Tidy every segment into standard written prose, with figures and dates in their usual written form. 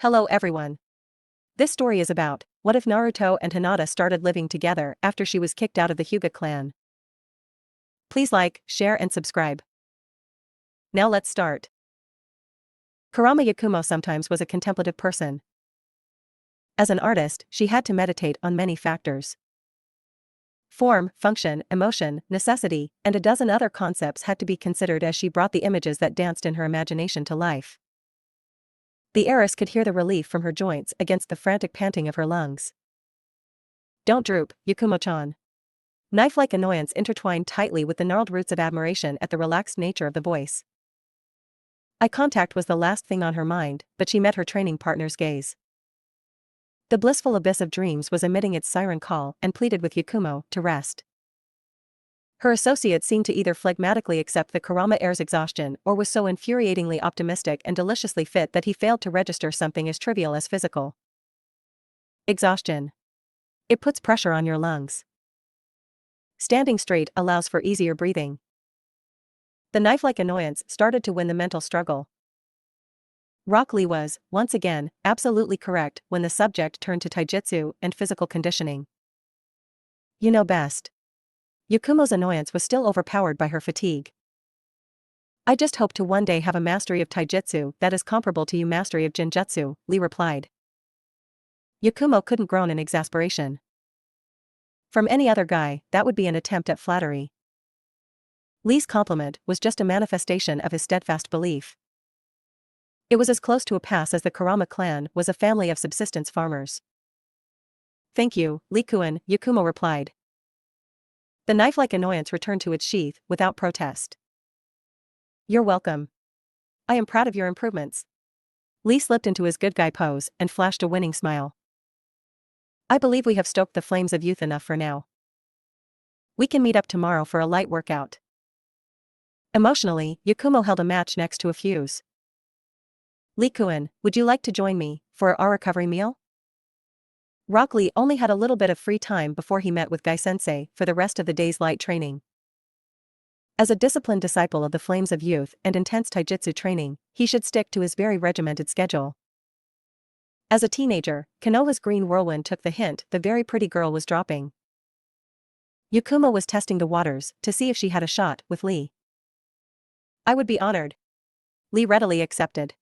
Hello everyone. This story is about, what if Naruto and Hinata started living together after she was kicked out of the Hyuga clan? Please like, share and subscribe. Now let's start. Kurama Yakumo sometimes was a contemplative person. As an artist, she had to meditate on many factors. Form, function, emotion, necessity, and a dozen other concepts had to be considered as she brought the images that danced in her imagination to life. The heiress could hear the relief from her joints against the frantic panting of her lungs. Don't droop, Yakumo-chan. Knife-like annoyance intertwined tightly with the gnarled roots of admiration at the relaxed nature of the voice. Eye contact was the last thing on her mind, but she met her training partner's gaze. The blissful abyss of dreams was emitting its siren call and pleaded with Yakumo to rest. Her associate seemed to either phlegmatically accept the Kurama heir's exhaustion or was so infuriatingly optimistic and deliciously fit that he failed to register something as trivial as physical exhaustion. It puts pressure on your lungs. Standing straight allows for easier breathing. The knife-like annoyance started to win the mental struggle. Rock Lee was, once again, absolutely correct when the subject turned to taijutsu and physical conditioning. You know best. Yakumo's annoyance was still overpowered by her fatigue. I just hope to one day have a mastery of taijutsu that is comparable to your mastery of genjutsu, Lee replied. Yakumo couldn't groan in exasperation. From any other guy, that would be an attempt at flattery. Lee's compliment was just a manifestation of his steadfast belief. It was as close to a pass as the Kurama clan was a family of subsistence farmers. Thank you, Lee-kun, Yakumo replied. The knife-like annoyance returned to its sheath without protest. You're welcome. I am proud of your improvements. Lee slipped into his good guy pose and flashed a winning smile. I believe we have stoked the flames of youth enough for now. We can meet up tomorrow for a light workout. Emotionally, Yakumo held a match next to a fuse. Lee-kun, would you like to join me for our recovery meal? Rock Lee only had a little bit of free time before he met with Gai-sensei for the rest of the day's light training. As a disciplined disciple of the flames of youth and intense taijutsu training, he should stick to his very regimented schedule. As a teenager, Konoha's green whirlwind took the hint the very pretty girl was dropping. Yakumo was testing the waters to see if she had a shot with Lee. I would be honored. Lee readily accepted.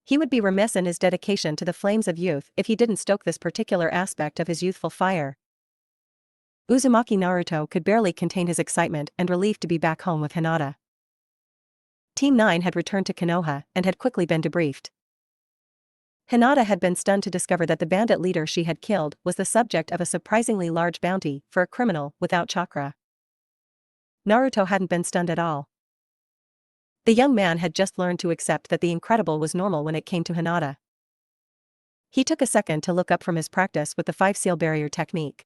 He would be remiss in his dedication to the flames of youth if he didn't stoke this particular aspect of his youthful fire. Uzumaki Naruto could barely contain his excitement and relief to be back home with Hinata. Team 9 had returned to Konoha and had quickly been debriefed. Hinata had been stunned to discover that the bandit leader she had killed was the subject of a surprisingly large bounty for a criminal without chakra. Naruto hadn't been stunned at all. The young man had just learned to accept that the incredible was normal when it came to Hinata. He took a second to look up from his practice with the 5-seal barrier technique.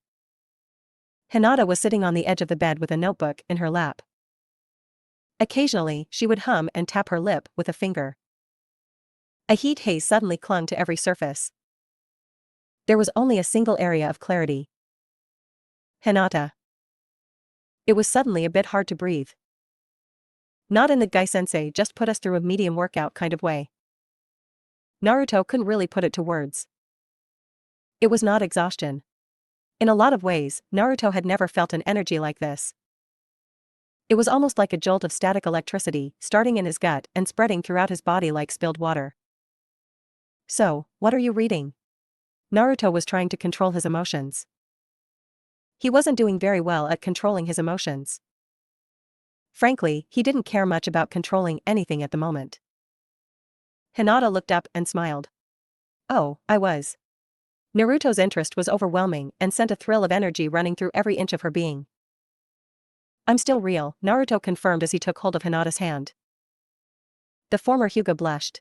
Hinata was sitting on the edge of the bed with a notebook in her lap. Occasionally, she would hum and tap her lip with a finger. A heat haze suddenly clung to every surface. There was only a single area of clarity. Hinata. It was suddenly a bit hard to breathe. Not in the Gai-sensei just put us through a medium workout kind of way. Naruto couldn't really put it to words. It was not exhaustion. In a lot of ways, Naruto had never felt an energy like this. It was almost like a jolt of static electricity, starting in his gut and spreading throughout his body like spilled water. So, what are you reading? Naruto was trying to control his emotions. He wasn't doing very well at controlling his emotions. Frankly, he didn't care much about controlling anything at the moment. Hinata looked up and smiled. Oh, I was. Naruto's interest was overwhelming and sent a thrill of energy running through every inch of her being. I'm still real, Naruto confirmed as he took hold of Hinata's hand. The former Hyuga blushed.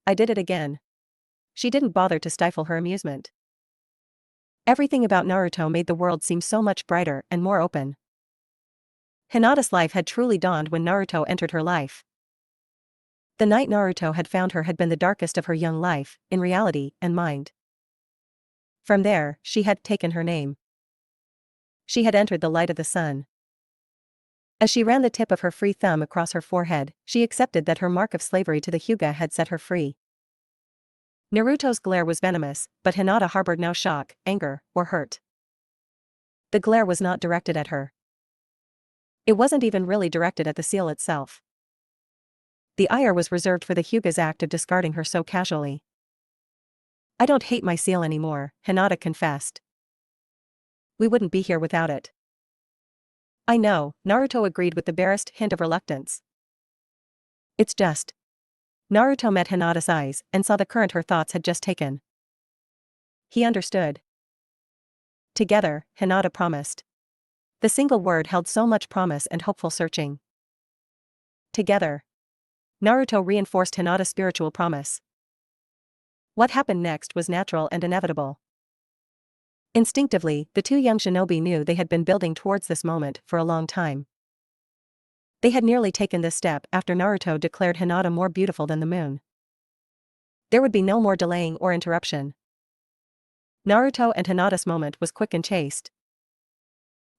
I did it again. She didn't bother to stifle her amusement. Everything about Naruto made the world seem so much brighter and more open. Hinata's life had truly dawned when Naruto entered her life. The night Naruto had found her had been the darkest of her young life, in reality and mind. From there, she had taken her name. She had entered the light of the sun. As she ran the tip of her free thumb across her forehead, she accepted that her mark of slavery to the Hyuga had set her free. Naruto's glare was venomous, but Hinata harbored no shock, anger, or hurt. The glare was not directed at her. It wasn't even really directed at the seal itself. The ire was reserved for the Hyuga's act of discarding her so casually. "I don't hate my seal anymore," Hinata confessed. "We wouldn't be here without it." "I know," Naruto agreed with the barest hint of reluctance. "It's just." Naruto met Hinata's eyes and saw the current her thoughts had just taken. He understood. "Together," Hinata promised. The single word held so much promise and hopeful searching. "Together." Naruto reinforced Hinata's spiritual promise. What happened next was natural and inevitable. Instinctively, the two young shinobi knew they had been building towards this moment for a long time. They had nearly taken this step after Naruto declared Hinata more beautiful than the moon. There would be no more delaying or interruption. Naruto and Hinata's moment was quick and chaste.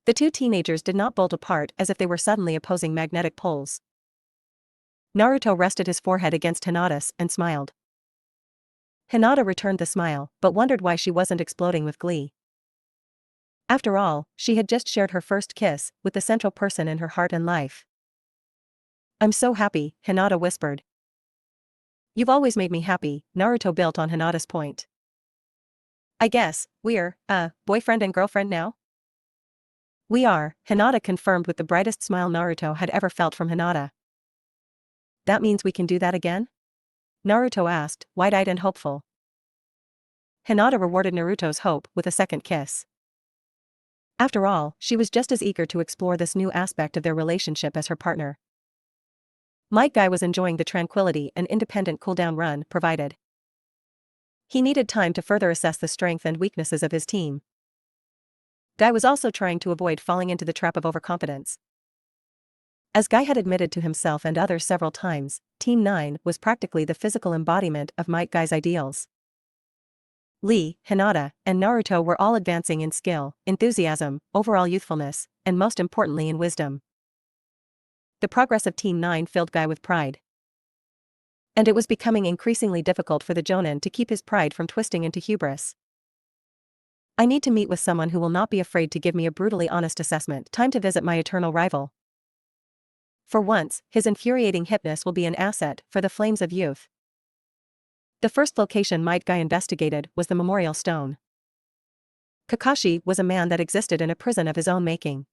The two teenagers did not bolt apart as if they were suddenly opposing magnetic poles. Naruto rested his forehead against Hinata's and smiled. Hinata returned the smile, but wondered why she wasn't exploding with glee. After all, she had just shared her first kiss with the central person in her heart and life. "I'm so happy," Hinata whispered. "You've always made me happy," Naruto built on Hinata's point. "I guess, we're, boyfriend and girlfriend now?" "We are," Hinata confirmed with the brightest smile Naruto had ever felt from Hinata. "That means we can do that again?" Naruto asked, wide-eyed and hopeful. Hinata rewarded Naruto's hope with a second kiss. After all, she was just as eager to explore this new aspect of their relationship as her partner. Might Guy was enjoying the tranquility an independent cooldown run provided. He needed time to further assess the strength and weaknesses of his team. Guy was also trying to avoid falling into the trap of overconfidence. As Guy had admitted to himself and others several times, Team 9 was practically the physical embodiment of Might Guy's ideals. Lee, Hinata, and Naruto were all advancing in skill, enthusiasm, overall youthfulness, and most importantly in wisdom. The progress of Team 9 filled Guy with pride. And it was becoming increasingly difficult for the Jonin to keep his pride from twisting into hubris. "I need to meet with someone who will not be afraid to give me a brutally honest assessment. Time to visit my eternal rival." For once, his infuriating hipness will be an asset for the flames of youth. The first location Might Guy investigated was the Memorial Stone. Kakashi was a man that existed in a prison of his own making.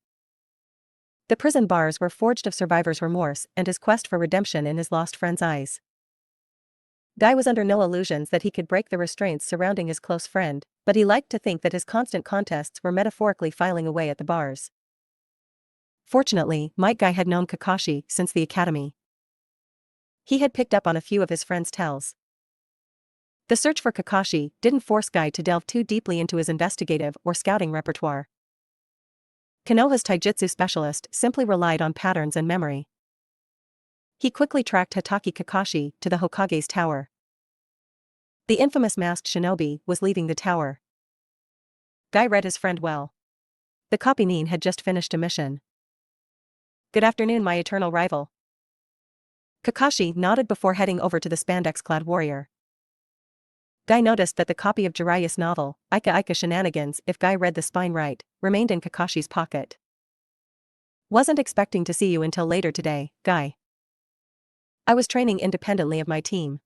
The prison bars were forged of survivor's remorse and his quest for redemption in his lost friend's eyes. Guy was under no illusions that he could break the restraints surrounding his close friend, but he liked to think that his constant contests were metaphorically filing away at the bars. Fortunately, Might Guy had known Kakashi since the academy. He had picked up on a few of his friend's tells. The search for Kakashi didn't force Guy to delve too deeply into his investigative or scouting repertoire. Konoha's taijutsu specialist simply relied on patterns and memory. He quickly tracked Hatake Kakashi to the Hokage's tower. The infamous masked shinobi was leaving the tower. Guy read his friend well. The copy Nin had just finished a mission. "Good afternoon, my eternal rival." Kakashi nodded before heading over to the spandex-clad warrior. Guy noticed that the copy of Jiraiya's novel, Ika Ika Shenanigans If Guy Read the Spine Right, remained in Kakashi's pocket. "Wasn't expecting to see you until later today, Guy. I was training independently of my team.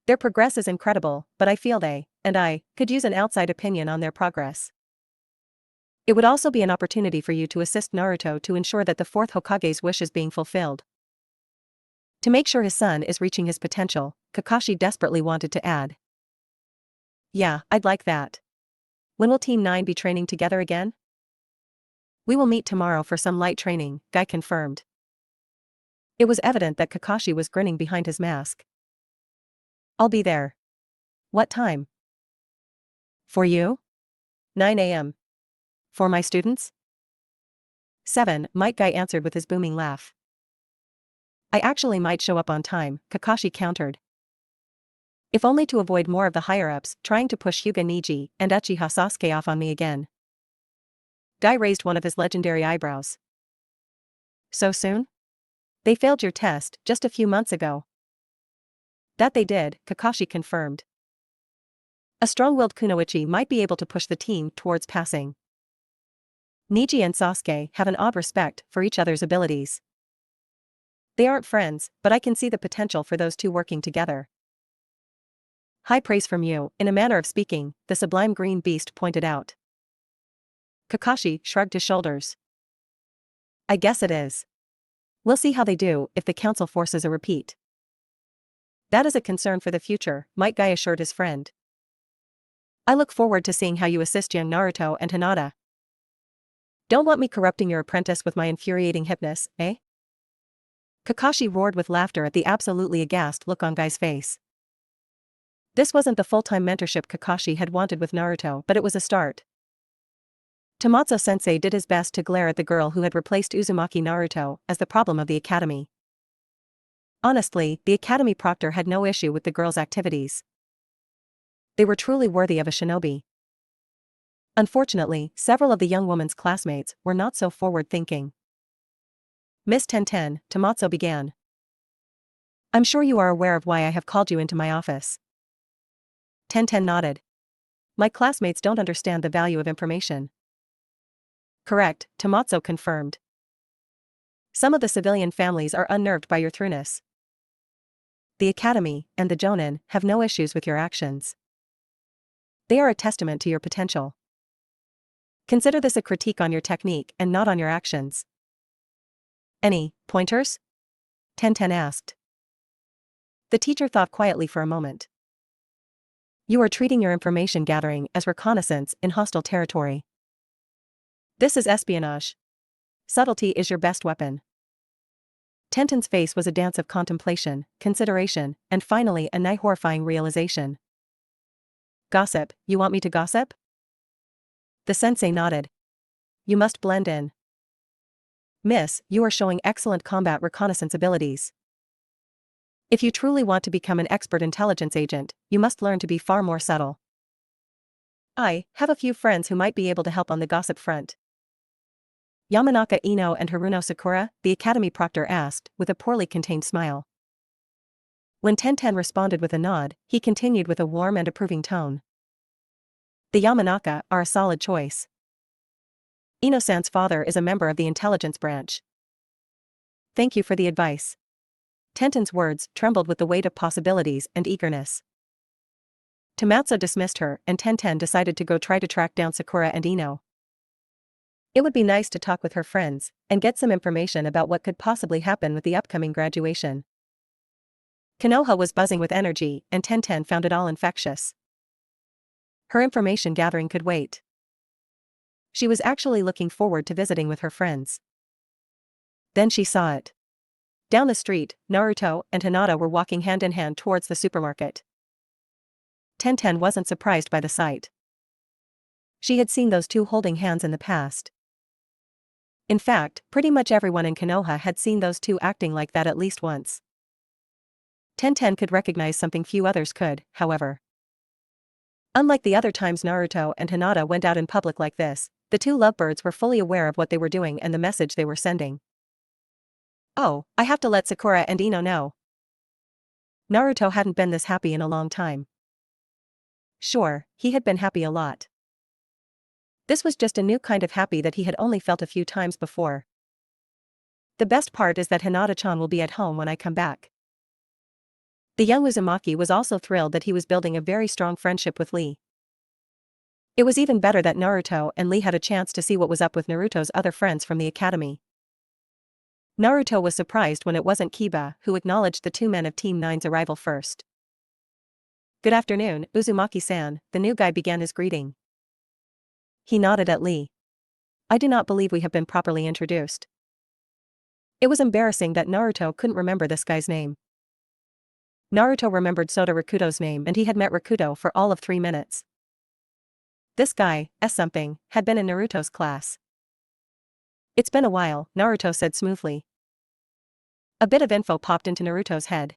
Their progress is incredible, but I feel they, and I, could use an outside opinion on their progress. It would also be an opportunity for you to assist Naruto to ensure that the fourth Hokage's wish is being fulfilled. To make sure his son is reaching his potential," Kakashi desperately wanted to add. "Yeah, I'd like that. When will Team 9 be training together again?" "We will meet tomorrow for some light training," Guy confirmed. It was evident that Kakashi was grinning behind his mask. "I'll be there." "What time?" "For you?" "9 a.m. "For my students?" 7, Might Guy answered with his booming laugh. "I actually might show up on time," Kakashi countered. "If only to avoid more of the higher-ups trying to push Hyuga Niji and Uchiha Sasuke off on me again." Guy raised one of his legendary eyebrows. "So soon? They failed your test just a few months ago." That they did, Kakashi confirmed. A strong-willed Kunoichi might be able to push the team towards passing. Neji and Sasuke have an odd respect for each other's abilities. They aren't friends, but I can see the potential for those two working together. High praise from you, in a manner of speaking, the sublime green beast pointed out. Kakashi shrugged his shoulders. I guess it is. We'll see how they do if the council forces a repeat. That is a concern for the future, Might Guy assured his friend. I look forward to seeing how you assist young Naruto and Hinata. Don't want me corrupting your apprentice with my infuriating hipness, eh? Kakashi roared with laughter at the absolutely aghast look on Guy's face. This wasn't the full-time mentorship Kakashi had wanted with Naruto, but it was a start. Tomotsu-sensei did his best to glare at the girl who had replaced Uzumaki Naruto as the problem of the academy. Honestly, the academy proctor had no issue with the girl's activities. They were truly worthy of a shinobi. Unfortunately, several of the young woman's classmates were not so forward-thinking. Miss Tenten, Tomotsu began. I'm sure you are aware of why I have called you into my office. Tenten nodded. My classmates don't understand the value of information. Correct, Tomotsu confirmed. Some of the civilian families are unnerved by your thoroughness. The academy and the jonin have no issues with your actions. They are a testament to your potential. Consider this a critique on your technique and not on your actions. Any pointers? Tenten asked. The teacher thought quietly for a moment. You are treating your information gathering as reconnaissance in hostile territory. This is espionage. Subtlety is your best weapon. Tenten's face was a dance of contemplation, consideration, and finally a nigh horrifying realization. Gossip, you want me to gossip? The sensei nodded. You must blend in. Miss, you are showing excellent combat reconnaissance abilities. If you truly want to become an expert intelligence agent, you must learn to be far more subtle. I have a few friends who might be able to help on the gossip front. Yamanaka Ino and Haruno Sakura, the academy proctor asked, with a poorly contained smile. When Tenten responded with a nod, he continued with a warm and approving tone. The Yamanaka are a solid choice. Ino-san's father is a member of the intelligence branch. Thank you for the advice. Tenten's words trembled with the weight of possibilities and eagerness. Tomotsu dismissed her, and Tenten decided to go try to track down Sakura and Ino. It would be nice to talk with her friends and get some information about what could possibly happen with the upcoming graduation. Konoha was buzzing with energy, and Tenten found it all infectious. Her information gathering could wait. She was actually looking forward to visiting with her friends. Then she saw it. Down the street, Naruto and Hinata were walking hand in hand towards the supermarket. Tenten wasn't surprised by the sight. She had seen those two holding hands in the past. In fact, pretty much everyone in Konoha had seen those two acting like that at least once. Tenten could recognize something few others could, however. Unlike the other times Naruto and Hinata went out in public like this, the two lovebirds were fully aware of what they were doing and the message they were sending. Oh, I have to let Sakura and Ino know. Naruto hadn't been this happy in a long time. Sure, he had been happy a lot. This was just a new kind of happy that he had only felt a few times before. The best part is that Hinata-chan will be at home when I come back. The young Uzumaki was also thrilled that he was building a very strong friendship with Lee. It was even better that Naruto and Lee had a chance to see what was up with Naruto's other friends from the academy. Naruto was surprised when it wasn't Kiba who acknowledged the two men of Team 9's arrival first. Good afternoon, Uzumaki-san, the new guy began his greeting. He nodded at Lee. I do not believe we have been properly introduced. It was embarrassing that Naruto couldn't remember this guy's name. Naruto remembered Sota Rakudo's name and he had met Rakudo for all of 3 minutes. This guy, S-something, had been in Naruto's class. It's been a while, Naruto said smoothly. A bit of info popped into Naruto's head.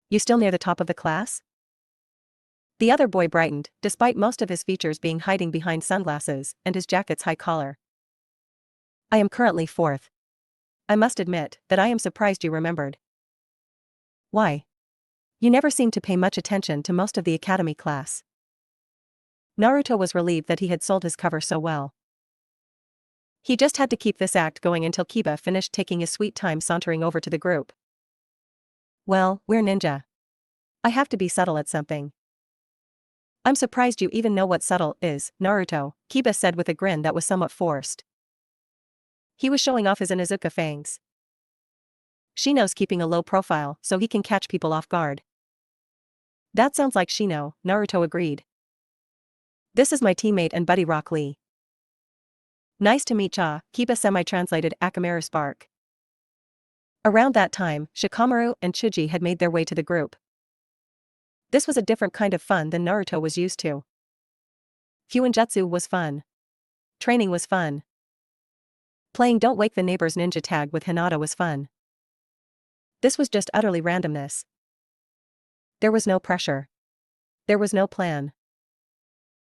You still near the top of the class? The other boy brightened, despite most of his features being hiding behind sunglasses and his jacket's high collar. I am currently 4th. I must admit that I am surprised you remembered. Why? You never seem to pay much attention to most of the academy class. Naruto was relieved that he had sold his cover so well. He just had to keep this act going until Kiba finished taking his sweet time sauntering over to the group. Well, we're ninja. I have to be subtle at something. I'm surprised you even know what subtle is, Naruto, Kiba said with a grin that was somewhat forced. He was showing off his Inuzuka fangs. Shino's keeping a low profile so he can catch people off guard. That sounds like Shino, Naruto agreed. This is my teammate and buddy Rock Lee. Nice to meet ya, Kiba semi-translated Akamaru Spark. Around that time, Shikamaru and Chuji had made their way to the group. This was a different kind of fun than Naruto was used to. Fuinjutsu was fun. Training was fun. Playing Don't Wake the Neighbors ninja tag with Hinata was fun. This was just utterly randomness. There was no pressure. There was no plan.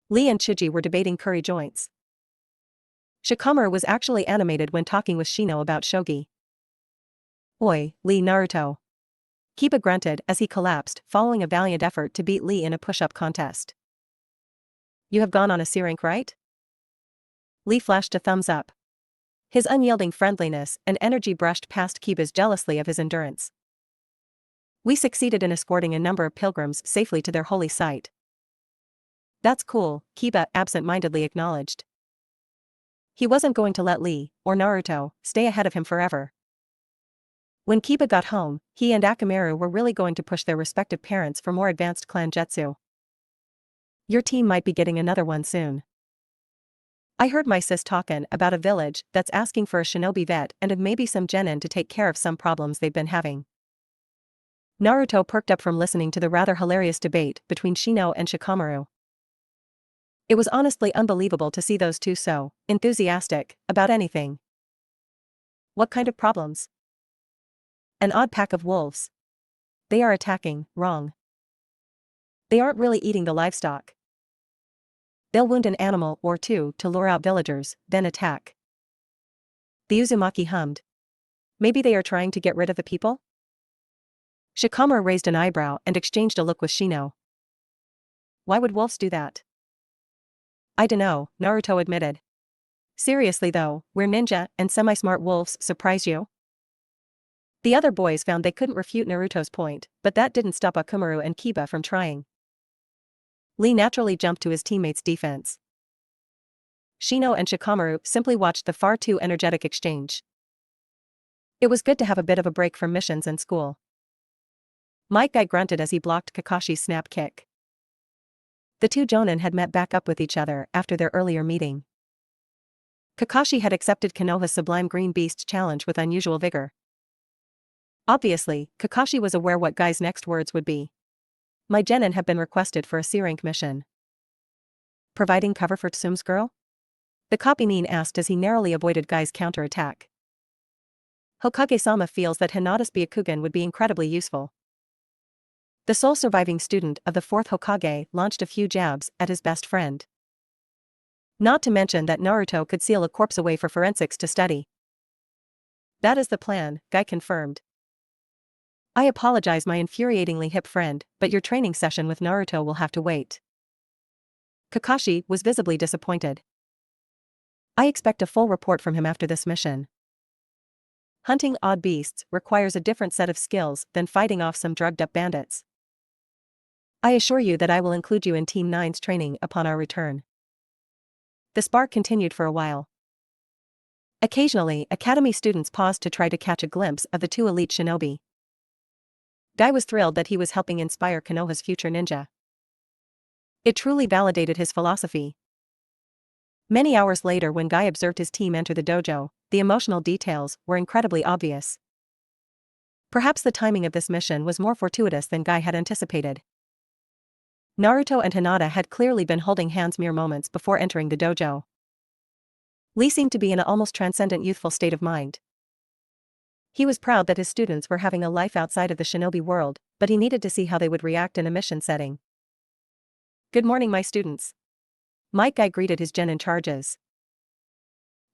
Lee and Chuji were debating curry joints. Shikamaru was actually animated when talking with Shino about shogi. Oi, Lee Naruto. Kiba grunted as he collapsed, following a valiant effort to beat Lee in a push-up contest. You have gone on a C rank, right? Lee flashed a thumbs up. His unyielding friendliness and energy brushed past Kiba's jealously of his endurance. We succeeded in escorting a number of pilgrims safely to their holy site. That's cool, Kiba absent-mindedly acknowledged. He wasn't going to let Lee, or Naruto, stay ahead of him forever. When Kiba got home, he and Akamaru were really going to push their respective parents for more advanced clan jutsu. Your team might be getting another one soon. I heard my sis talkin' about a village that's asking for a shinobi vet and maybe some genin to take care of some problems they've been having. Naruto perked up from listening to the rather hilarious debate between Shino and Shikamaru. It was honestly unbelievable to see those two so enthusiastic about anything. What kind of problems? An odd pack of wolves. They are attacking, wrong. They aren't really eating the livestock. They'll wound an animal or two to lure out villagers, then attack. The Uzumaki hummed. Maybe they are trying to get rid of the people? Shikamaru raised an eyebrow and exchanged a look with Shino. Why would wolves do that? I dunno, Naruto admitted. Seriously though, we're ninja and semi-smart wolves surprise you? The other boys found they couldn't refute Naruto's point, but that didn't stop Akamaru and Kiba from trying. Lee naturally jumped to his teammates' defense. Shino and Shikamaru simply watched the far too energetic exchange. It was good to have a bit of a break from missions and school. Might Guy grunted as he blocked Kakashi's snap kick. The two jonin had met back up with each other after their earlier meeting. Kakashi had accepted Konoha's Sublime Green Beast challenge with unusual vigor. Obviously, Kakashi was aware what Guy's next words would be. My genin have been requested for a C-rank mission. Providing cover for Tsum's girl? The Kopinin asked as he narrowly avoided Guy's counterattack. Hokage-sama feels that Hinata's Byakugan would be incredibly useful. The sole surviving student of the 4th Hokage launched a few jabs at his best friend. Not to mention that Naruto could seal a corpse away for forensics to study. That is the plan, Guy confirmed. I apologize my infuriatingly hip friend, but your training session with Naruto will have to wait. Kakashi was visibly disappointed. I expect a full report from him after this mission. Hunting odd beasts requires a different set of skills than fighting off some drugged-up bandits. I assure you that I will include you in Team 9's training upon our return. The spark continued for a while. Occasionally, academy students paused to try to catch a glimpse of the two elite shinobi. Guy was thrilled that he was helping inspire Konoha's future ninja. It truly validated his philosophy. Many hours later when Guy observed his team enter the dojo, the emotional details were incredibly obvious. Perhaps the timing of this mission was more fortuitous than Guy had anticipated. Naruto and Hinata had clearly been holding hands mere moments before entering the dojo. Lee seemed to be in an almost transcendent youthful state of mind. He was proud that his students were having a life outside of the shinobi world, but he needed to see how they would react in a mission setting. Good morning, my students. Might Guy greeted his genin charges.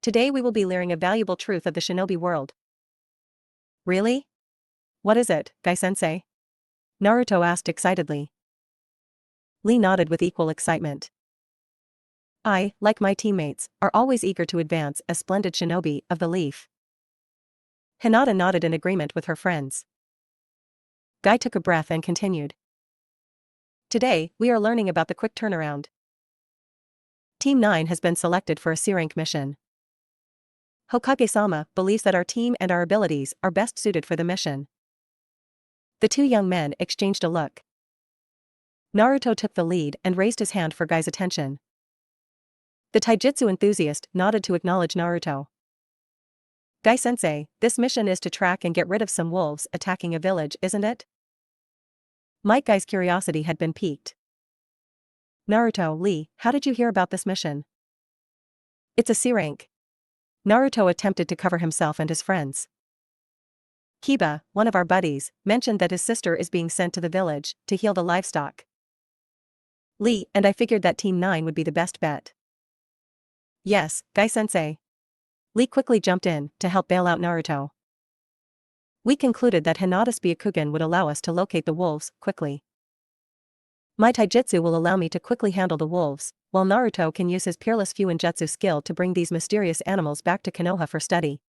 Today we will be learning a valuable truth of the shinobi world. Really? What is it, Guy-sensei? Naruto asked excitedly. Lee nodded with equal excitement. I, like my teammates, are always eager to advance as splendid shinobi of the leaf. Hinata nodded in agreement with her friends. Guy took a breath and continued. Today, we are learning about the quick turnaround. Team 9 has been selected for a C-rank mission. Hokage-sama believes that our team and our abilities are best suited for the mission. The two young men exchanged a look. Naruto took the lead and raised his hand for Guy's attention. The taijutsu enthusiast nodded to acknowledge Naruto. Guy-sensei, this mission is to track and get rid of some wolves attacking a village, isn't it? Might Guy's curiosity had been piqued. Naruto, Lee, how did you hear about this mission? It's a C-rank. Naruto attempted to cover himself and his friends. Kiba, one of our buddies, mentioned that his sister is being sent to the village to heal the livestock. Lee and I figured that Team 9 would be the best bet. Yes, Guy-sensei. Lee quickly jumped in to help bail out Naruto. We concluded that Hinata's Byakugan would allow us to locate the wolves quickly. My taijutsu will allow me to quickly handle the wolves, while Naruto can use his peerless Fuinjutsu skill to bring these mysterious animals back to Konoha for study.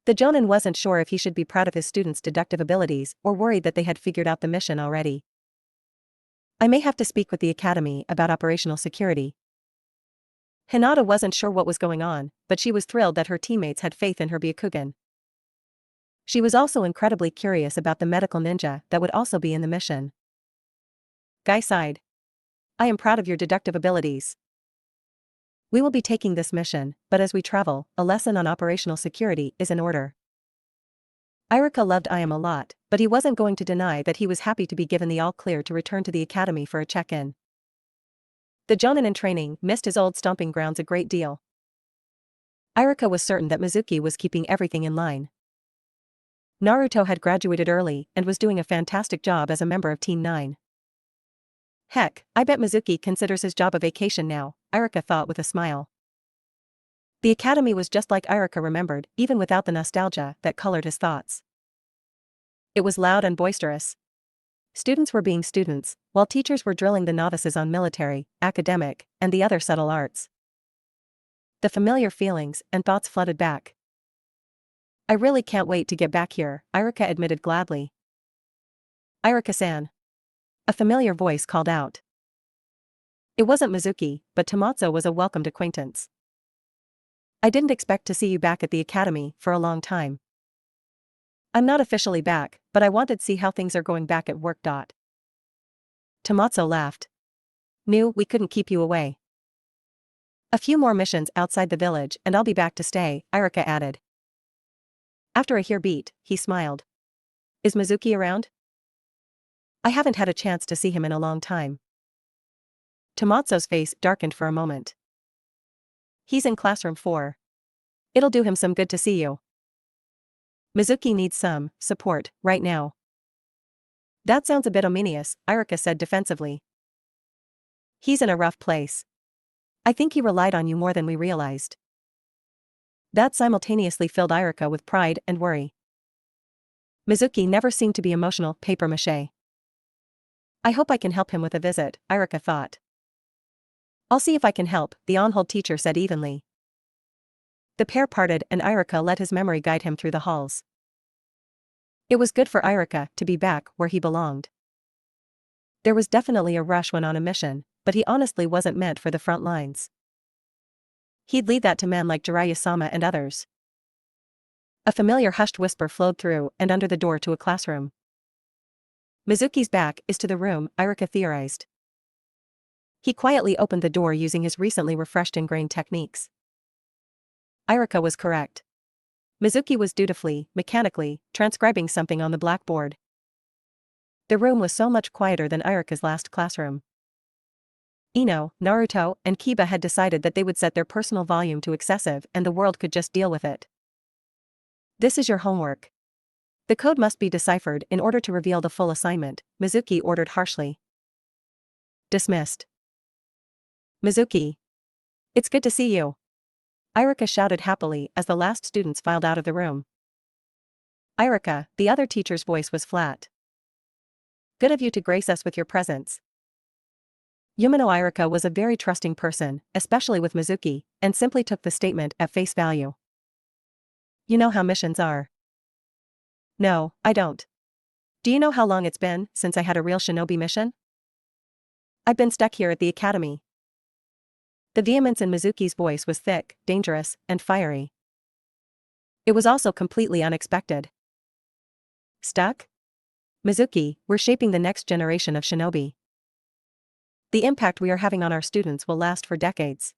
The Jonin wasn't sure if he should be proud of his students' deductive abilities or worried that they had figured out the mission already. I may have to speak with the academy about operational security. Hinata wasn't sure what was going on, but she was thrilled that her teammates had faith in her Byakugan. She was also incredibly curious about the medical ninja that would also be in the mission. Guy sighed. I am proud of your deductive abilities. We will be taking this mission, but as we travel, a lesson on operational security is in order. Iruka loved I am a lot, but he wasn't going to deny that he was happy to be given the all-clear to return to the academy for a check-in. The Jonin in training missed his old stomping grounds a great deal. Iruka was certain that Mizuki was keeping everything in line. Naruto had graduated early and was doing a fantastic job as a member of Team 9. Heck, I bet Mizuki considers his job a vacation now, Iruka thought with a smile. The academy was just like Iruka remembered, even without the nostalgia that colored his thoughts. It was loud and boisterous. Students were being students, while teachers were drilling the novices on military, academic, and the other subtle arts. The familiar feelings and thoughts flooded back. I really can't wait to get back here, Iruka admitted gladly. Iruka-san. A familiar voice called out. It wasn't Mizuki, but Tomatsu was a welcomed acquaintance. I didn't expect to see you back at the academy for a long time. I'm not officially back, but I wanted to see how things are going back at work. Tomatsu laughed. Knew we couldn't keep you away. A few more missions outside the village and I'll be back to stay, Iruka added. After a beat, he smiled. Is Mizuki around? I haven't had a chance to see him in a long time. Tomatsu's face darkened for a moment. He's in classroom 4. It'll do him some good to see you. Mizuki needs some support right now. That sounds a bit ominous, Iruka said defensively. He's in a rough place. I think he relied on you more than we realized. That simultaneously filled Iruka with pride and worry. Mizuki never seemed to be emotional, papier-mâché. I hope I can help him with a visit, Iruka thought. I'll see if I can help, the on-hold teacher said evenly. The pair parted and Iruka let his memory guide him through the halls. It was good for Iruka to be back where he belonged. There was definitely a rush when on a mission, but he honestly wasn't meant for the front lines. He'd leave that to men like Jiraiya-sama and others. A familiar hushed whisper flowed through and under the door to a classroom. Mizuki's back is to the room, Iruka theorized. He quietly opened the door using his recently refreshed ingrained techniques. Iruka was correct. Mizuki was dutifully, mechanically, transcribing something on the blackboard. The room was so much quieter than Iruka's last classroom. Ino, Naruto, and Kiba had decided that they would set their personal volume to excessive and the world could just deal with it. This is your homework. The code must be deciphered in order to reveal the full assignment, Mizuki ordered harshly. Dismissed. Mizuki. It's good to see you. Iruka shouted happily as the last students filed out of the room. Iruka, the other teacher's voice was flat. Good of you to grace us with your presence. Yumino Irika was a very trusting person, especially with Mizuki, and simply took the statement at face value. You know how missions are. No, I don't. Do you know how long it's been since I had a real shinobi mission? I've been stuck here at the academy. The vehemence in Mizuki's voice was thick, dangerous, and fiery. It was also completely unexpected. Stuck? Mizuki, we're shaping the next generation of shinobi. The impact we are having on our students will last for decades.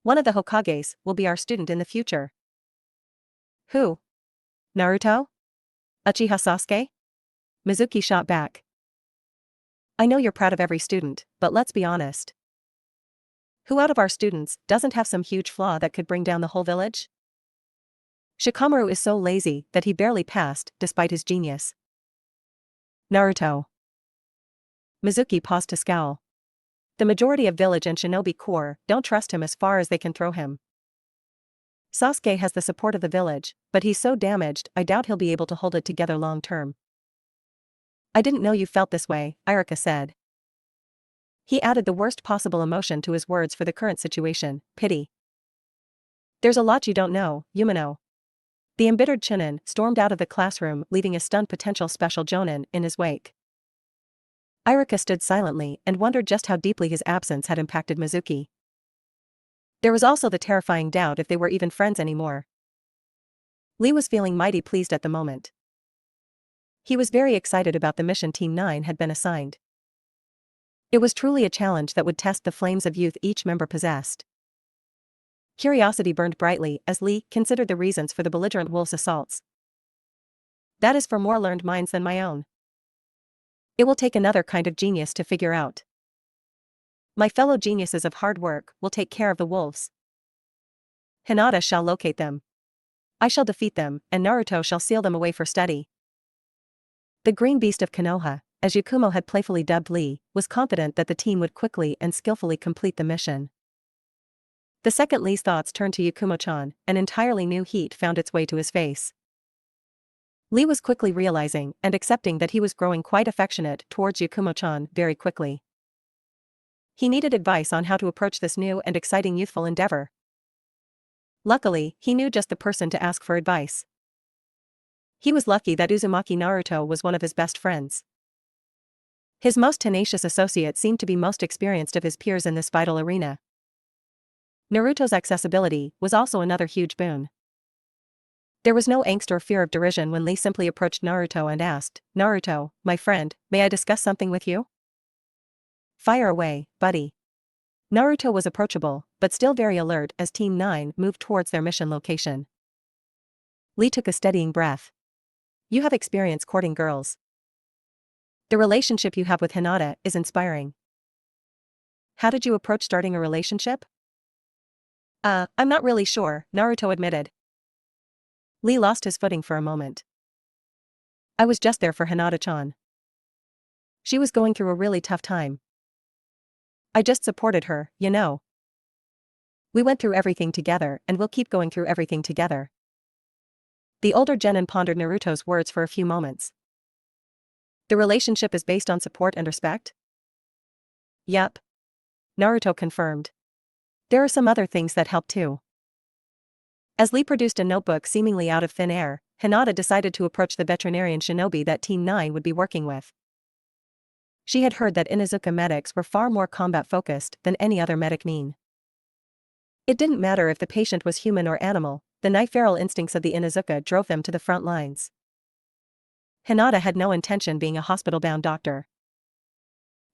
One of the Hokages will be our student in the future. Who? Naruto? Uchiha Sasuke? Mizuki shot back. I know you're proud of every student, but let's be honest. Who out of our students doesn't have some huge flaw that could bring down the whole village? Shikamaru is so lazy that he barely passed despite his genius. Naruto. Mizuki paused to scowl. The majority of village and shinobi corps don't trust him as far as they can throw him. Sasuke has the support of the village, but he's so damaged I doubt he'll be able to hold it together long term. I didn't know you felt this way, Irika said. He added the worst possible emotion to his words for the current situation, pity. There's a lot you don't know, Yumino. The embittered Chunin stormed out of the classroom, leaving a stunned potential special Jonin in his wake. Irika stood silently and wondered just how deeply his absence had impacted Mizuki. There was also the terrifying doubt if they were even friends anymore. Lee was feeling mighty pleased at the moment. He was very excited about the mission Team 9 had been assigned. It was truly a challenge that would test the flames of youth each member possessed. Curiosity burned brightly as Lee considered the reasons for the belligerent wolves' assaults. That is for more learned minds than my own. It will take another kind of genius to figure out. My fellow geniuses of hard work will take care of the wolves. Hinata shall locate them. I shall defeat them, and Naruto shall seal them away for study. The green beast of Konoha, as Yakumo had playfully dubbed Lee, was confident that the team would quickly and skillfully complete the mission. The second Lee's thoughts turned to Yakumo-chan, an entirely new heat found its way to his face. Lee was quickly realizing and accepting that he was growing quite affectionate towards Yakumo-chan very quickly. He needed advice on how to approach this new and exciting youthful endeavor. Luckily, he knew just the person to ask for advice. He was lucky that Uzumaki Naruto was one of his best friends. His most tenacious associate seemed to be most experienced of his peers in this vital arena. Naruto's accessibility was also another huge boon. There was no angst or fear of derision when Lee simply approached Naruto and asked, "Naruto, my friend, may I discuss something with you?" "Fire away, buddy." Naruto was approachable, but still very alert as Team 9 moved towards their mission location. Lee took a steadying breath. You have experience courting girls. The relationship you have with Hinata is inspiring. How did you approach starting a relationship? I'm not really sure, Naruto admitted. Lee lost his footing for a moment. I was just there for Hinata-chan. She was going through a really tough time. I just supported her, you know. We went through everything together and we'll keep going through everything together. The older genin pondered Naruto's words for a few moments. The relationship is based on support and respect? Yup. Naruto confirmed. There are some other things that help too. As Lee produced a notebook seemingly out of thin air, Hinata decided to approach the veterinarian shinobi that Team 9 would be working with. She had heard that Inuzuka medics were far more combat-focused than any other medic mean. It didn't matter if the patient was human or animal, the knife-feral instincts of the Inuzuka drove them to the front lines. Hinata had no intention being a hospital-bound doctor.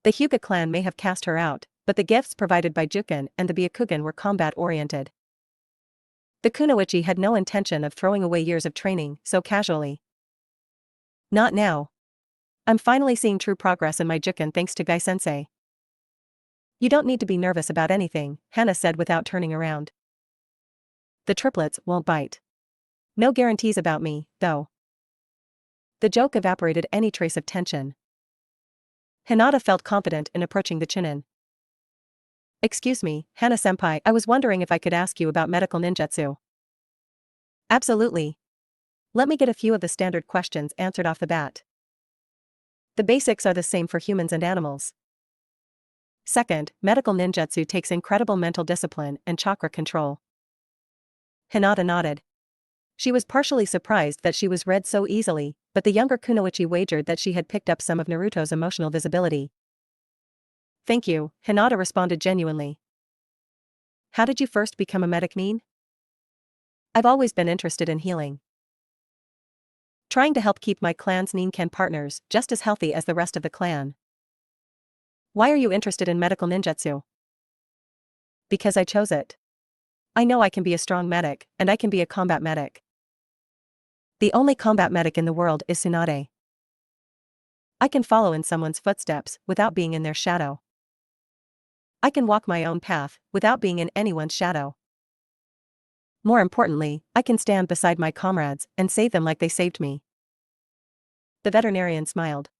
The Hyuga clan may have cast her out, but the gifts provided by Juken and the Byakugan were combat-oriented. The Kunoichi had no intention of throwing away years of training so casually. Not now. I'm finally seeing true progress in my Juken thanks to Gai-sensei. You don't need to be nervous about anything, Hana said without turning around. The triplets won't bite. No guarantees about me, though. The joke evaporated any trace of tension. Hinata felt confident in approaching the Chunin. Excuse me, Hana-senpai, I was wondering if I could ask you about medical ninjutsu. Absolutely. Let me get a few of the standard questions answered off the bat. The basics are the same for humans and animals. Second, medical ninjutsu takes incredible mental discipline and chakra control. Hinata nodded. She was partially surprised that she was read so easily, but the younger Kunoichi wagered that she had picked up some of Naruto's emotional visibility. Thank you, Hinata responded genuinely. How did you first become a medic nin? I've always been interested in healing. Trying to help keep my clan's ninken partners just as healthy as the rest of the clan. Why are you interested in medical ninjutsu? Because I chose it. I know I can be a strong medic, and I can be a combat medic. The only combat medic in the world is Tsunade. I can follow in someone's footsteps without being in their shadow. I can walk my own path without being in anyone's shadow. More importantly, I can stand beside my comrades and save them like they saved me. The veterinarian smiled.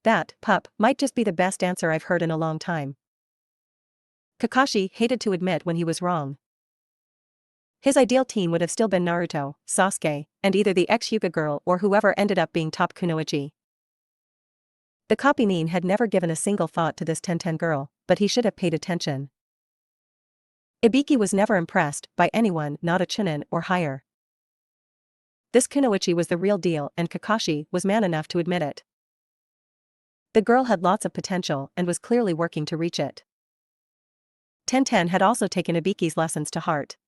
That, pup, might just be the best answer I've heard in a long time. Kakashi hated to admit when he was wrong. His ideal team would have still been Naruto, Sasuke, and either the ex-Hyuga girl or whoever ended up being top Kunoichi. The copy nin had never given a single thought to this Tenten girl, but he should have paid attention. Ibiki was never impressed by anyone not a Chunin or higher. This Kunoichi was the real deal and Kakashi was man enough to admit it. The girl had lots of potential and was clearly working to reach it. Tenten had also taken Ibiki's lessons to heart.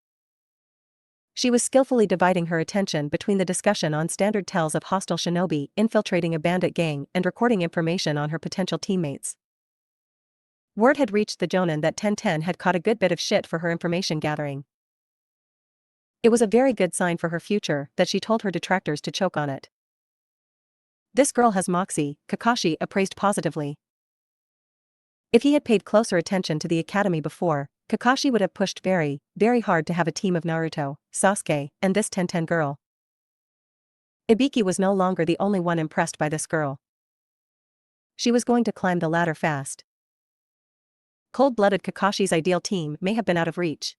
She was skillfully dividing her attention between the discussion on standard tells of hostile shinobi infiltrating a bandit gang and recording information on her potential teammates. Word had reached the Jonin that Tenten had caught a good bit of shit for her information gathering. It was a very good sign for her future that she told her detractors to choke on it. This girl has moxie, Kakashi appraised positively. If he had paid closer attention to the academy before, Kakashi would have pushed very, very hard to have a team of Naruto, Sasuke, and this Tenten girl. Ibiki was no longer the only one impressed by this girl. She was going to climb the ladder fast. Cold-blooded Kakashi's ideal team may have been out of reach.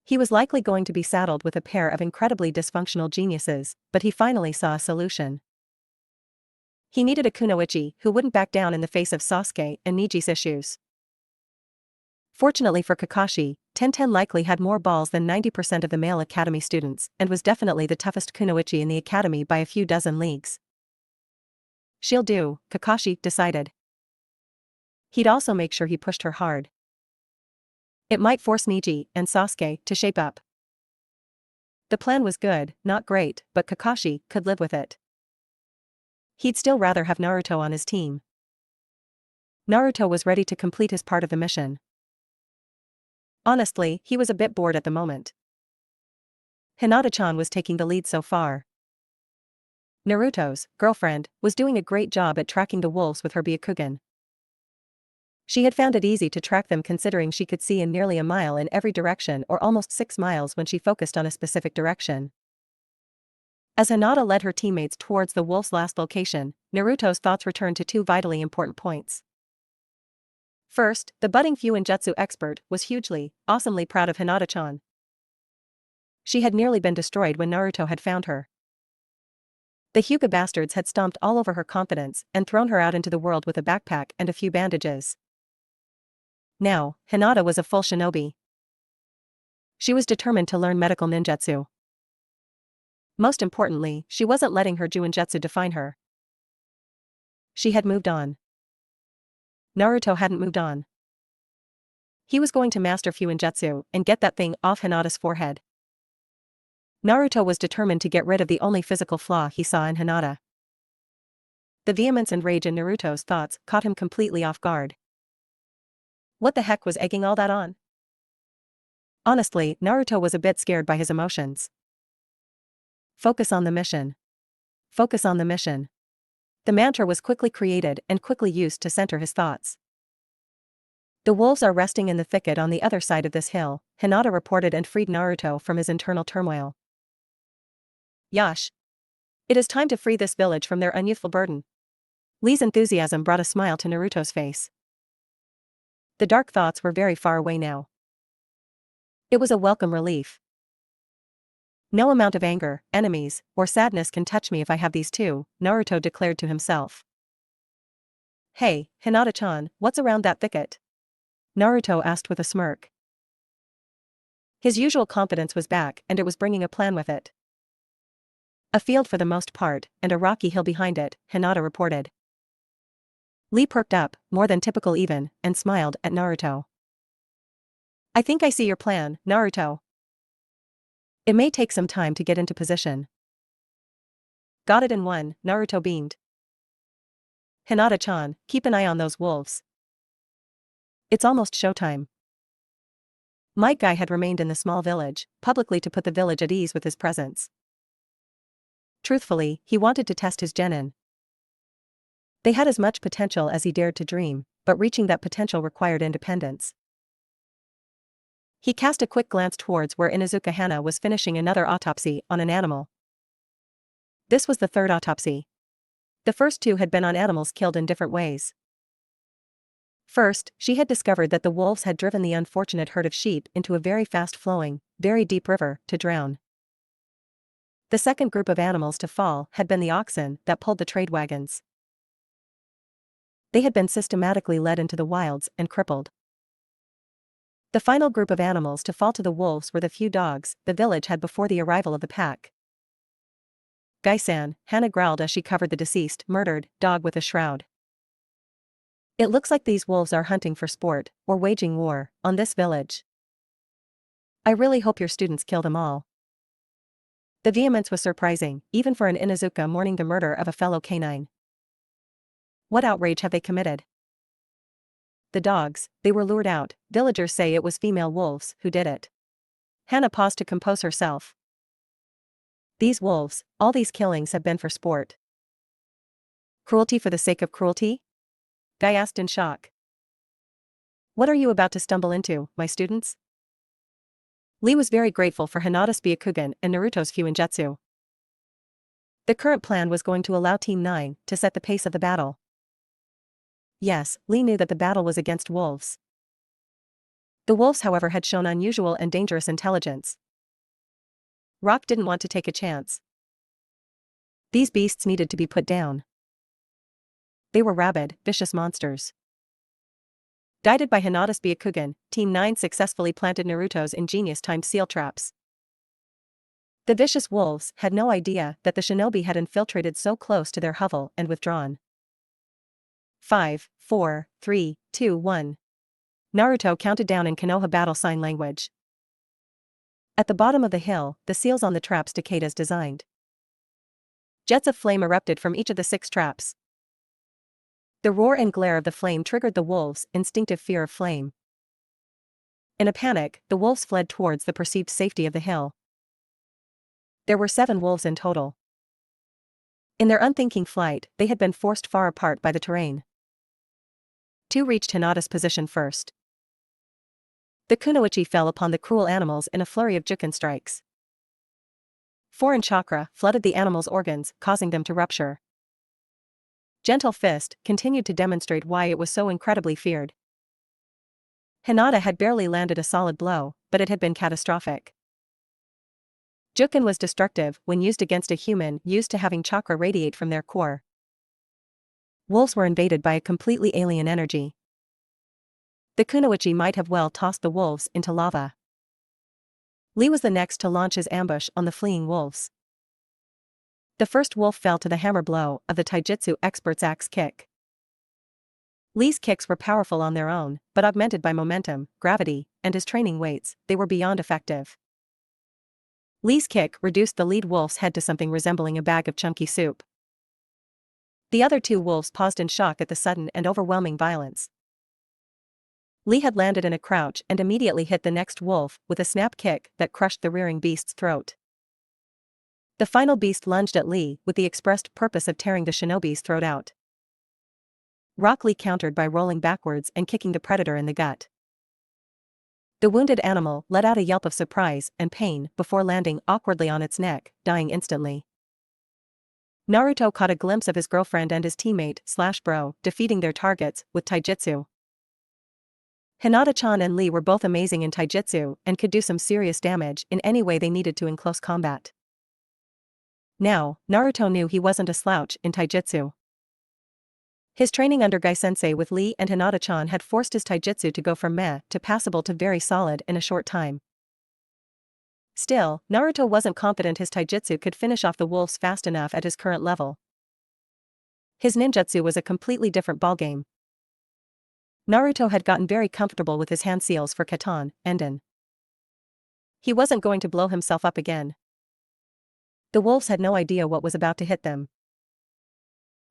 He was likely going to be saddled with a pair of incredibly dysfunctional geniuses, but he finally saw a solution. He needed a Kunoichi who wouldn't back down in the face of Sasuke and Niji's issues. Fortunately for Kakashi, Tenten likely had more balls than 90% of the male academy students and was definitely the toughest Kunoichi in the academy by a few dozen leagues. She'll do, Kakashi decided. He'd also make sure he pushed her hard. It might force Niji and Sasuke to shape up. The plan was good, not great, but Kakashi could live with it. He'd still rather have Naruto on his team. Naruto was ready to complete his part of the mission. Honestly, he was a bit bored at the moment. Hinata-chan was taking the lead so far. Naruto's girlfriend was doing a great job at tracking the wolves with her Byakugan. She had found it easy to track them considering she could see in nearly a mile in every direction or almost 6 miles when she focused on a specific direction. As Hinata led her teammates towards the wolf's last location, Naruto's thoughts returned to 2 vitally important points. First, the budding Fuinjutsu expert was hugely, awesomely proud of Hinata-chan. She had nearly been destroyed when Naruto had found her. The Hyuga bastards had stomped all over her confidence and thrown her out into the world with a backpack and a few bandages. Now, Hinata was a full shinobi. She was determined to learn medical ninjutsu. Most importantly, she wasn't letting her Juinjutsu define her. She had moved on. Naruto hadn't moved on. He was going to master Fuinjutsu and get that thing off Hinata's forehead. Naruto was determined to get rid of the only physical flaw he saw in Hinata. The vehemence and rage in Naruto's thoughts caught him completely off guard. What the heck was egging all that on? Honestly, Naruto was a bit scared by his emotions. Focus on the mission. Focus on the mission. The mantra was quickly created and quickly used to center his thoughts. The wolves are resting in the thicket on the other side of this hill, Hinata reported and freed Naruto from his internal turmoil. Yash. It is time to free this village from their unyouthful burden. Lee's enthusiasm brought a smile to Naruto's face. The dark thoughts were very far away now. It was a welcome relief. No amount of anger, enemies, or sadness can touch me if I have these two, Naruto declared to himself. Hey, Hinata-chan, what's around that thicket? Naruto asked with a smirk. His usual confidence was back and it was bringing a plan with it. A field for the most part, and a rocky hill behind it, Hinata reported. Lee perked up, more than typical even, and smiled at Naruto. I think I see your plan, Naruto. It may take some time to get into position. Got it in one, Naruto beamed. Hinata-chan, keep an eye on those wolves. It's almost showtime. Might Guy had remained in the small village, publicly to put the village at ease with his presence. Truthfully, he wanted to test his genin. They had as much potential as he dared to dream, but reaching that potential required independence. He cast a quick glance towards where Inuzuka Hana was finishing another autopsy on an animal. This was the third autopsy. The first two had been on animals killed in different ways. First, she had discovered that the wolves had driven the unfortunate herd of sheep into a very fast-flowing, very deep river, to drown. The second group of animals to fall had been the oxen that pulled the trade wagons. They had been systematically led into the wilds and crippled. The final group of animals to fall to the wolves were the few dogs the village had before the arrival of the pack. Gai-san, Hana growled as she covered the deceased, murdered, dog with a shroud. It looks like these wolves are hunting for sport, or waging war, on this village. I really hope your students kill them all. The vehemence was surprising, even for an Inuzuka mourning the murder of a fellow canine. What outrage have they committed? The dogs, they were lured out, villagers say it was female wolves who did it. Hana paused to compose herself. These wolves, all these killings have been for sport. Cruelty for the sake of cruelty? Guy asked in shock. What are you about to stumble into, my students? Lee was very grateful for Hinata's Byakugan and Naruto's Fuinjutsu. The current plan was going to allow Team 9 to set the pace of the battle. Yes, Lee knew that the battle was against wolves. The wolves, however, had shown unusual and dangerous intelligence. Rock didn't want to take a chance. These beasts needed to be put down. They were rabid, vicious monsters. Guided by Hinata's Byakugan, Team 9 successfully planted Naruto's ingenious timed seal traps. The vicious wolves had no idea that the shinobi had infiltrated so close to their hovel and withdrawn. 5, 4, 3, 2, 1. Naruto counted down in Konoha battle sign language. At the bottom of the hill, the seals on the traps decayed as designed. Jets of flame erupted from each of the 6 traps. The roar and glare of the flame triggered the wolves' instinctive fear of flame. In a panic, the wolves fled towards the perceived safety of the hill. There were 7 wolves in total. In their unthinking flight, they had been forced far apart by the terrain. 2 reached Hinata's position first. The kunoichi fell upon the cruel animals in a flurry of juken strikes. Foreign chakra flooded the animals' organs, causing them to rupture. Gentle Fist continued to demonstrate why it was so incredibly feared. Hinata had barely landed a solid blow, but it had been catastrophic. Juken was destructive when used against a human used to having chakra radiate from their core. Wolves were invaded by a completely alien energy. The kunoichi might have well tossed the wolves into lava. Lee was the next to launch his ambush on the fleeing wolves. The first wolf fell to the hammer blow of the taijutsu expert's axe kick. Lee's kicks were powerful on their own, but augmented by momentum, gravity, and his training weights, they were beyond effective. Lee's kick reduced the lead wolf's head to something resembling a bag of chunky soup. The other 2 wolves paused in shock at the sudden and overwhelming violence. Lee had landed in a crouch and immediately hit the next wolf with a snap kick that crushed the rearing beast's throat. The final beast lunged at Lee with the expressed purpose of tearing the shinobi's throat out. Rock Lee countered by rolling backwards and kicking the predator in the gut. The wounded animal let out a yelp of surprise and pain before landing awkwardly on its neck, dying instantly. Naruto caught a glimpse of his girlfriend and his teammate/bro defeating their targets with taijutsu. Hinata-chan and Lee were both amazing in taijutsu and could do some serious damage in any way they needed to in close combat. Now, Naruto knew he wasn't a slouch in taijutsu. His training under Gai-sensei with Lee and Hinata-chan had forced his taijutsu to go from meh to passable to very solid in a short time. Still, Naruto wasn't confident his taijutsu could finish off the wolves fast enough at his current level. His ninjutsu was a completely different ballgame. Naruto had gotten very comfortable with his hand seals for Katan, Enden. He wasn't going to blow himself up again. The wolves had no idea what was about to hit them.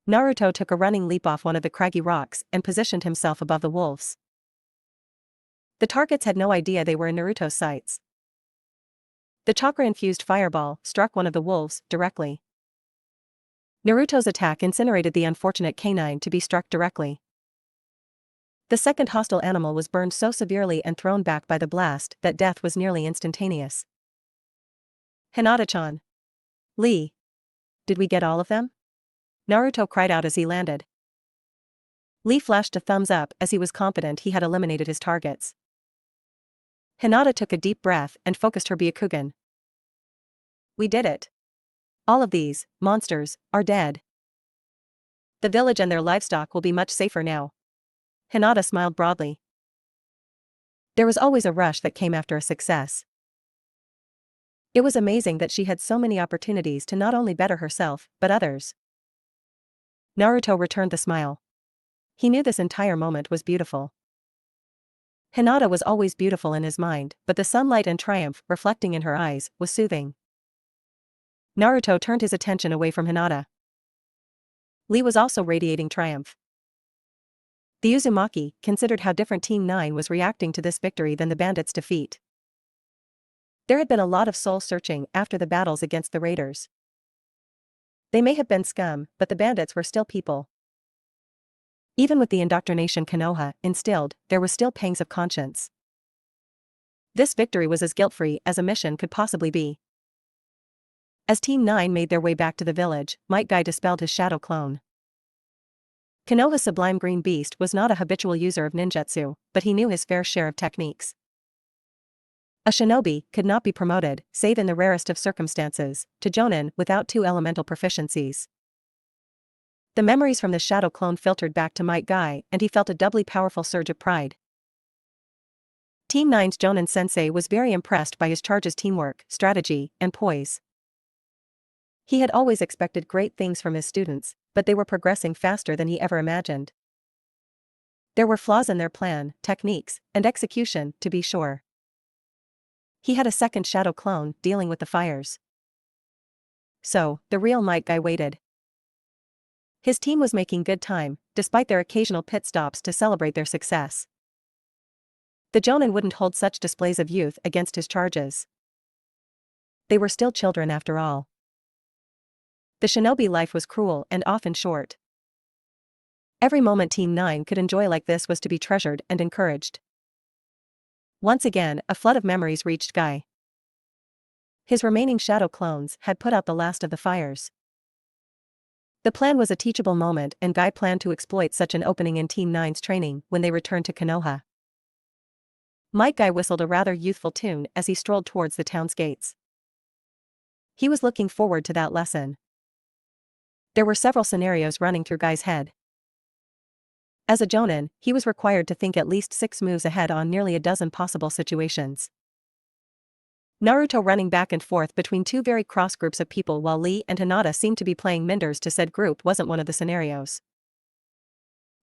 Naruto took a running leap off one of the craggy rocks and positioned himself above the wolves. The targets had no idea they were in Naruto's sights. The chakra-infused fireball struck one of the wolves directly. Naruto's attack incinerated the unfortunate canine to be struck directly. The second hostile animal was burned so severely and thrown back by the blast that death was nearly instantaneous. Hinata-chan. Lee. Did we get all of them? Naruto cried out as he landed. Lee flashed a thumbs up as he was confident he had eliminated his targets. Hinata took a deep breath and focused her Byakugan. We did it. All of these monsters are dead. The village and their livestock will be much safer now. Hinata smiled broadly. There was always a rush that came after a success. It was amazing that she had so many opportunities to not only better herself, but others. Naruto returned the smile. He knew this entire moment was beautiful. Hinata was always beautiful in his mind, but the sunlight and triumph reflecting in her eyes was soothing. Naruto turned his attention away from Hinata. Lee was also radiating triumph. The Uzumaki considered how different Team 9 was reacting to this victory than the bandits' defeat. There had been a lot of soul-searching after the battles against the raiders. They may have been scum, but the bandits were still people. Even with the indoctrination Konoha instilled, there was still pangs of conscience. This victory was as guilt-free as a mission could possibly be. As Team 9 made their way back to the village, Might Guy dispelled his shadow clone. Konoha's sublime green beast was not a habitual user of ninjutsu, but he knew his fair share of techniques. A shinobi could not be promoted, save in the rarest of circumstances, to Jonin without 2 elemental proficiencies. The memories from the shadow clone filtered back to Might Guy and he felt a doubly powerful surge of pride. Team 9's Jonin sensei was very impressed by his charge's teamwork, strategy, and poise. He had always expected great things from his students, but they were progressing faster than he ever imagined. There were flaws in their plan, techniques, and execution, to be sure. He had a second shadow clone dealing with the fires. So, the real Might Guy waited. His team was making good time, despite their occasional pit stops to celebrate their success. The Jonin wouldn't hold such displays of youth against his charges. They were still children after all. The shinobi life was cruel and often short. Every moment Team 9 could enjoy like this was to be treasured and encouraged. Once again, a flood of memories reached Guy. His remaining shadow clones had put out the last of the fires. The plan was a teachable moment and Guy planned to exploit such an opening in Team 9's training when they returned to Konoha. Might Guy whistled a rather youthful tune as he strolled towards the town's gates. He was looking forward to that lesson. There were several scenarios running through Guy's head. As a Jonin, he was required to think at least 6 moves ahead on nearly a dozen possible situations. Naruto running back and forth between 2 very cross groups of people while Lee and Hinata seemed to be playing Minders to said group wasn't one of the scenarios.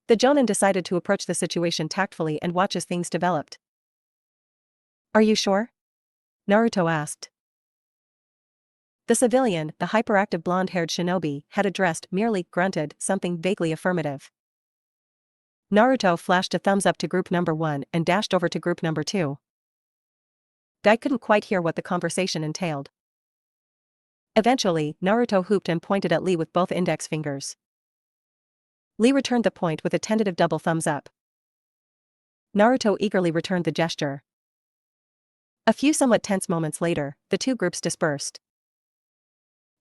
The Jonin decided to approach the situation tactfully and watch as things developed. Are you sure? Naruto asked. The civilian, the hyperactive blonde-haired shinobi, had addressed merely grunted something vaguely affirmative. Naruto flashed a thumbs up to group number 1 and dashed over to group number 2. Guy couldn't quite hear what the conversation entailed. Eventually, Naruto hooped and pointed at Lee with both index fingers. Lee returned the point with a tentative double thumbs up. Naruto eagerly returned the gesture. A few somewhat tense moments later, the 2 groups dispersed.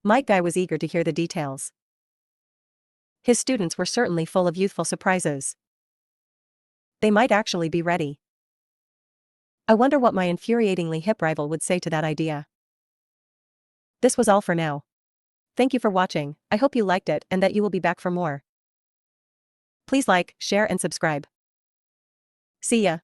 Might Guy was eager to hear the details. His students were certainly full of youthful surprises. They might actually be ready. I wonder what my infuriatingly hip rival would say to that idea. This was all for now. Thank you for watching. I hope you liked it and that you will be back for more. Please like, share and subscribe. See ya.